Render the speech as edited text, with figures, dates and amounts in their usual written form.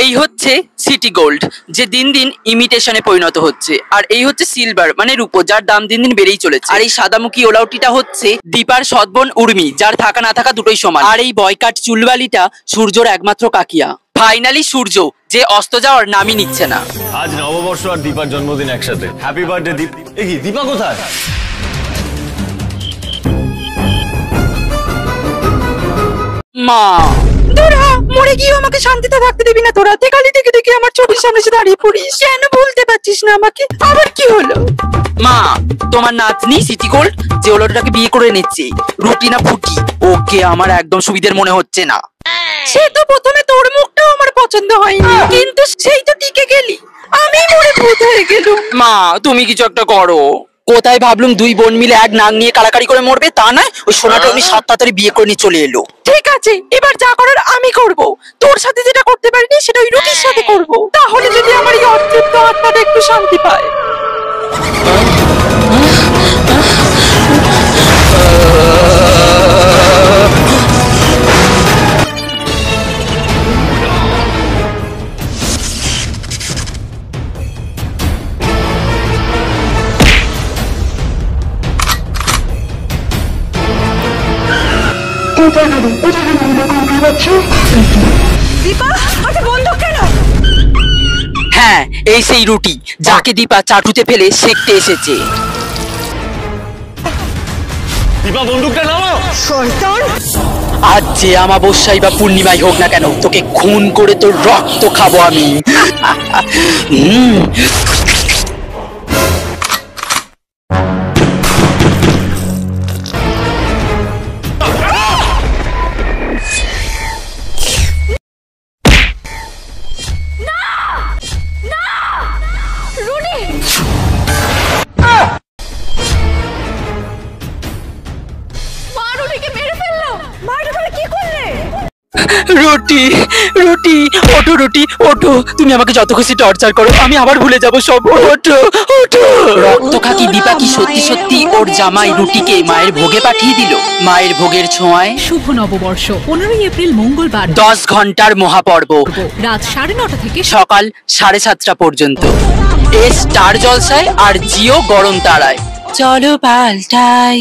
এই হচ্ছে city gold, যে দিন দিন ইমিটেশনে পরিণত হচ্ছে। আর এই হচ্ছে সিলভার মানে রূপো, যার দাম দিন দিন বেড়েই চলেছে। আর এই সাদামুখী ওলাউটিটা হচ্ছে দীপার সৎবোন উর্মি, যার থাকা না থাকা দুটোই সমান। আর এই বয়কাট চুলবালিটা সূর্যর একমাত্র কাকিয়া। ফাইনালি সূর্য, যে অস্ত যাওয়ার নামই নিচ্ছে না। আজ নববর্ষ আর দীপার জন্মদিন একসাথে। হ্যাপি বার্থডে দীপ। এই কি দীপা কোথায়? মা তোরা মরে গিয়ে আমাকে শান্তিতে থাকতে দিবি না? তোরা দেখালি থেকে দেখে আমার চোখের সামনে এসে দাঁড়িয়ে পড়িস, কেন বলতে পারছিস না আমাকে? আবার কি হলো? মা, তোমার নাতনি সিটি গোল্ড যে ওলটাকে বিয়ে করে নিচ্ছে, রুটি না ফুটি, ওকে আমার একদম সুবিধের মনে হচ্ছে না। সে তো প্রথমে তোর মুখটাও আমার পছন্দ হয়নি, কিন্তু সেই তো টিকে গেলি, আমি মরে ভূত হয়ে গেলুম। মা তুমি কিছু একটা করো। কোথায় ভাবলুম দুই বোন মিলে এক নাক নিয়ে কাড়াকাড়ি করে মরবে, তা নয় ওই সোনাটা উনি 7 তাড়াতাড়ি বিয়ে করে নিয়ে চলে এলো। ঠিক আছে, এবার যা করার আমি করব। তোর সাথে যেটা করতে পারিনি সেটা ওই রুটির সাথে করব, তাহলে যদি আমার এই অতৃপ্ত আত্মাটা একটু শান্তি পায়। হ্যাঁ, এই সেই রুটি যাকে দীপা চাটুতে ফেলে সেকতে এসেছে। দীপা বন্দুকটা নামাও। শয়তান! আজ যে অমাবস্যাই বা পূর্ণিমাই হোক না কেন, তোকে খুন করে তোর রক্ত খাবো আমি। রুটি রুটি ওঠো, রুটি ওঠো, তুমি আমাকে যত খুশি টর্চার করো, আমি আবার ভুলে যাবো সব। ওঠো ওঠো। রক্ত খাকি দীপা কি সত্যি সত্যি ওর জামাই রুটিকে মায়ের ভোগে পাঠিয়ে দিল? মায়ের ভোগের ছোঁয়ায় শুভ নববর্ষ 15ই এপ্রিল মঙ্গলবার 10 ঘন্টার মহাপর্ব, রাত 9:30 থেকে সকাল 7:30 পর্যন্ত। স্টার জলসায় আর জিও গরম তারায়। চলো পাল্টাই।